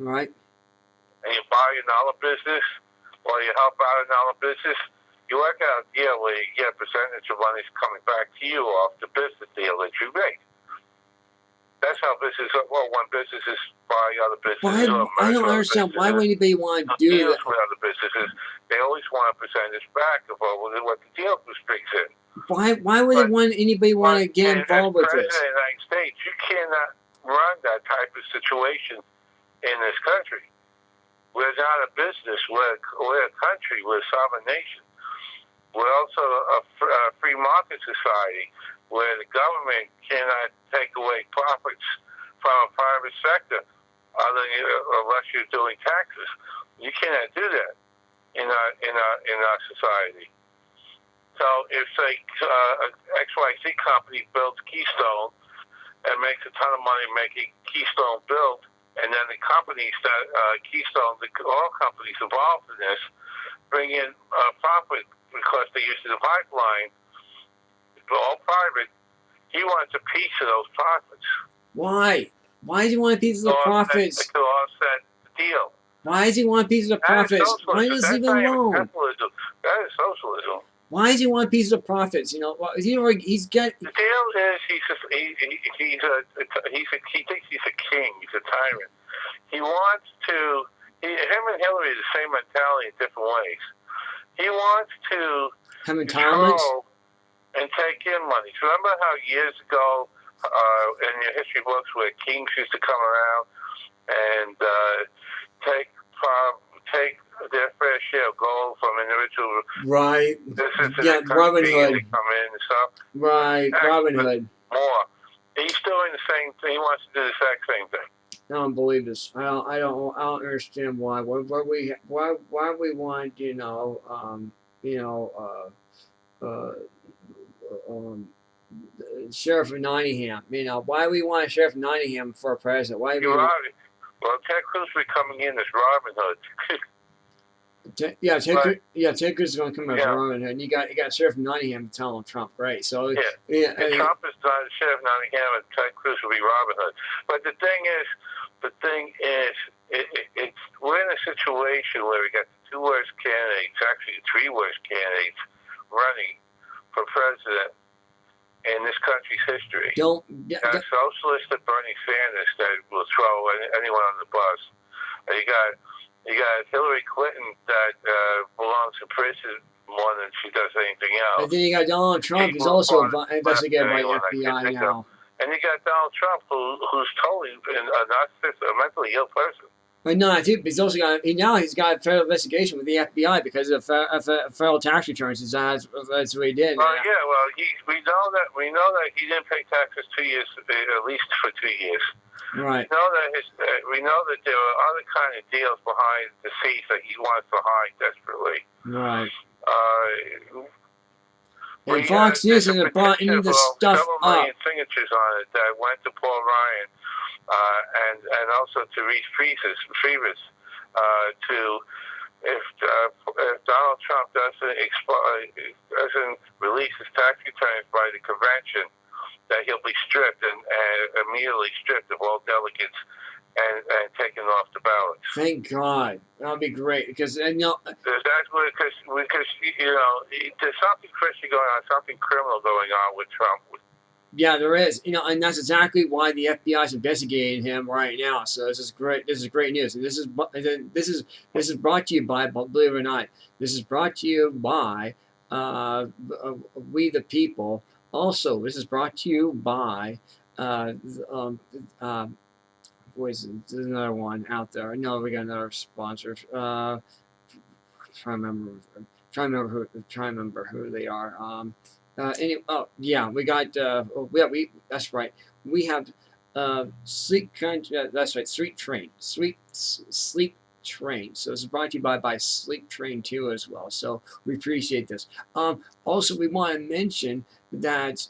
Right. And you buy another business, or you help out another business, you work out a deal where you get a percentage of money's coming back to you off the business deal that you make. That's how business. Well, when businesses buy other businesses or merge I don't with other understand why businesses, would anybody want to do deals that. with other businesses, they always want a percentage back of what the deal brings in. Why would anybody want to get involved with this? As President of the United States, you cannot run that type of situation in this country. We're not a business. We're a country. We're a sovereign nation. We're also a free market society where the government cannot take away profits from a private sector unless you're doing taxes. You cannot do that in our society. So if, say, an XYZ company builds Keystone and makes a ton of money making Keystone built, and then the companies that Keystone, the oil companies involved in this, bring in profit because they use the pipeline, all private. He wants a piece of those profits. Why? Why does he want a piece of the profits? To offset the deal. Why does he want a piece of the profits? Why does he even alone? Capitalism. That is socialism. Why does he want a piece of the profits? You know, he's got. The deal is he thinks he's a king. He's a tyrant. He wants to. Him and Hillary are the same mentality in different ways. He wants to control and take in money. So remember how years ago in your history books where kings used to come around and take their fair share of gold from individual. Right. Yeah, Robin Hood. Come in and stuff. Right, Robin Hood. More. He's doing the same thing. He wants to do the exact same thing. I don't believe this. I don't understand why. Why we want Sheriff of Nottingham. You know, why we want a Sheriff of Nottingham for a president? Why? Well, Ted Cruz will be coming in as Robin Hood. Ted Cruz is going to come as Robin Hood. And you got Sheriff of Nottingham telling Trump, right? So and Trump is not Sheriff of Nottingham, and Ted Cruz will be Robin Hood. But the thing is, we're in a situation where we got the two worst candidates, actually the three worst candidates, running for president in this country's history. Socialist Bernie Sanders that will throw anyone on the bus. And you got Hillary Clinton that belongs in prison more than she does anything else. And then you got Donald Trump, who's also investigated by the FBI now. And you got Donald Trump, who's totally a mentally ill person. But no, he's also got he's got a federal investigation with the FBI because of federal tax returns. That's what he did. We know that he didn't pay taxes 2 years, at least for 2 years. Right. We know that there were other kind of deals behind the scenes that he wants to hide desperately. Right. And Fox News has brought any of this stuff up. Signatures on it that went to Paul Ryan and also to Reese Priebus if Donald Trump doesn't release his tax returns by the convention, that he'll be stripped and immediately stripped of all delegates and taken off the ballot. Thank God. That would be great because because there's something fishy going on, something criminal going on with Trump. Yeah, there is. And that's exactly why the FBI is investigating him right now. So this is great. This is great news. And this is brought to you by, believe it or not, this is brought to you by We the People. Also, this is brought to you by there's another one out there. No, we got another sponsor. Try to remember who they are. We got. That's right. We have Sleep Train. That's right. Sleep Train. Sleep Train. So this is brought to you by Sleep Train too as well. So we appreciate this. Also, we want to mention that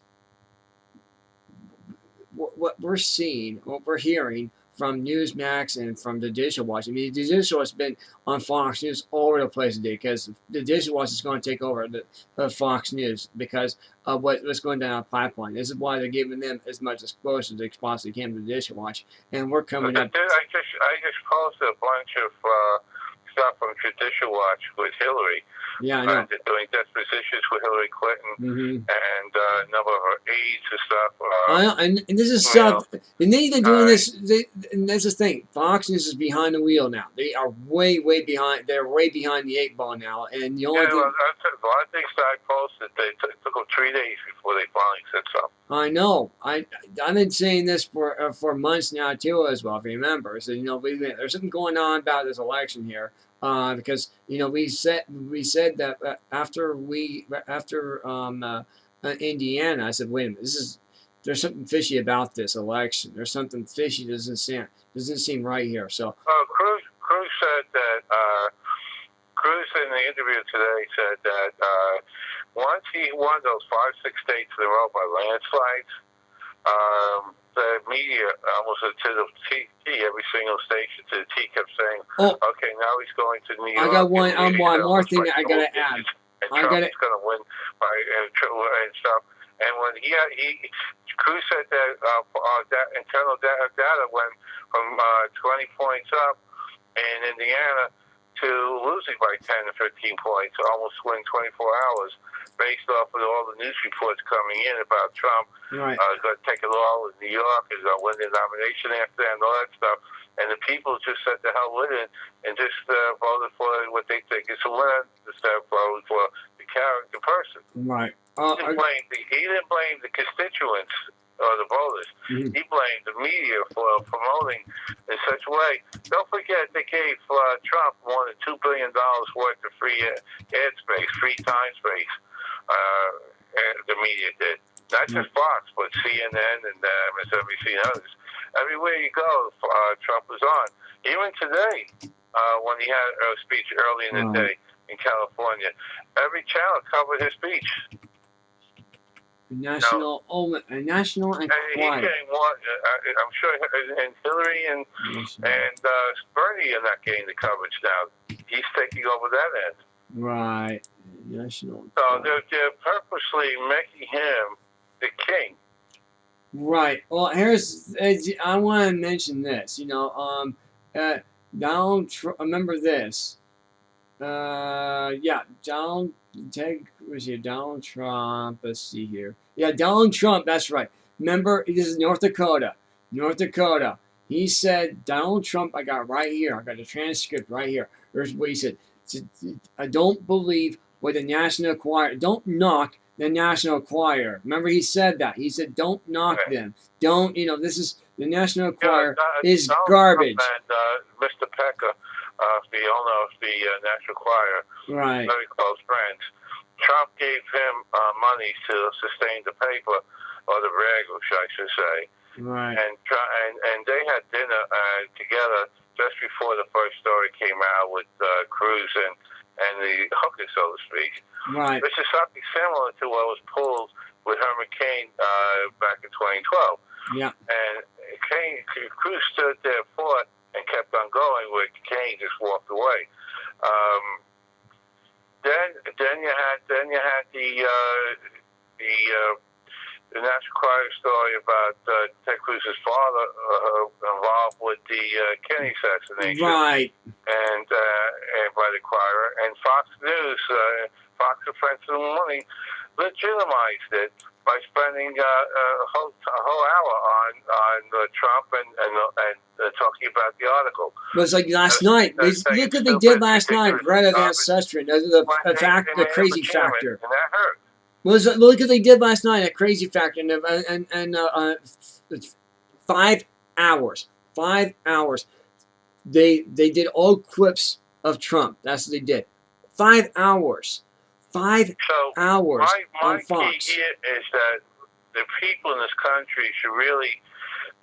what we're seeing, what we're hearing from Newsmax and from the Digital Watch. I mean, the Digital Watch has been on Fox News all over the place today because the Digital Watch is going to take over the Fox News because of what's going down the pipeline. This is why they're giving them as much exposure as they possibly can to the Digital Watch. And we're coming up. I just posted a bunch of stuff from Judicial Watch with Hillary. Yeah, I know. They're doing depositions with Hillary Clinton and a number of her aides and stuff. And this is stuff. And they're doing this. And that's the thing. Fox News is behind the wheel now. They are way behind. They're way behind the 8 ball now. And the only thing. Well, a lot of things that I posted, it took them 3 days before they finally said something. I know. I've been saying this for months now too, as well. If you remember, so there's something going on about this election here. Because we said that after Indiana, I said, wait a minute, there's something fishy about this election. There's something fishy doesn't seem right here. So Cruz said that Cruz in the interview today said that once he won those 5-6 states in a row by landslides, the media almost to the T, every single station to the T kept saying, okay, now he's going to New York. I got one more thing I got to add. And Trump's going to win by and stuff. And when Cruz said that internal data went from 20 points up in Indiana to losing by 10 to 15 points, almost within 24 hours, based off of all the news reports coming in about Trump. Right. Going to take it all in New York, is going to win the nomination after that and all that stuff. And the people just said the hell with it and just voted for what they think is a winner instead of voting for the person. Right. He didn't blame the constituents or the voters. Mm-hmm. He blamed the media for promoting in such a way. Don't forget they gave Trump more than $2 billion worth of free ad space, free time space. The media did. Not just Fox, but CNN and MSNBC and others. Everywhere you go, Trump was on. Even today, when he had a speech early in the day in California, every channel covered his speech. National Enquirer. I'm sure, and Hillary and Bernie are not getting the coverage now. He's taking over that end. Right. National. So they're purposely making him the king. Right. Well, I want to mention this. Donald Trump. Remember this. Donald Trump. Let's see here. Yeah, Donald Trump. That's right. Remember, this is North Dakota. He said, Donald Trump. I got right here. I got the transcript right here. Here's what he said. I don't believe what the National Enquirer. Don't knock the National Enquirer. Remember, he said that. He said, don't knock them. Don't. This is the National Enquirer is garbage. Trump and Mr. Pecker, the owner of the National Enquirer, right, very close friends. Trump gave him money to sustain the paper, or the rag, I should say. Right. And they had dinner together just before the first story came out with Cruz and the hooker, so to speak. Right. This is something similar to what was pulled with Herman Cain back in 2012. Yeah. And Cruz stood there, fought, and kept on going, where Cain just walked away. Then you had the National Enquirer story about Ted Cruz's father involved with the Kennedy assassination, right? And by the Enquirer, and Fox News, Fox and Friends in the Morning, legitimized it by spending a whole hour on Trump and talking about the article. It was like last night. Look what they did last night. Greta Van Susteren, the crazy factor. And that hurt. Look what they did last night. A crazy factor, and 5 hours. 5 hours. They did all clips of Trump. That's what they did. 5 hours. 5 hours on Fox. My key is that the people in this country should really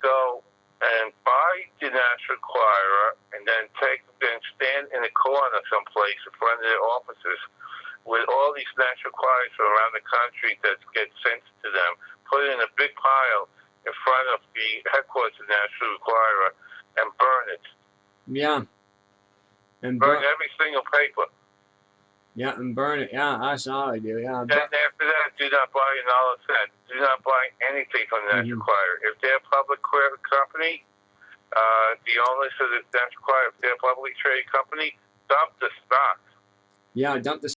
go and buy the National Enquirer and then stand in a corner someplace in front of their offices with all these National Enquirers from around the country that get sent to them, put it in a big pile in front of the headquarters of the National Enquirer, and burn it. Yeah. And Burn every single paper. Yeah, and burn it. Yeah, that's all I do. Yeah. And after that, do not buy an dollar cent. Do not buy anything from the National Enquirer. If they're a public company, the owners of the National Enquirer, if they're a publicly traded company, dump the stock. Yeah, dump the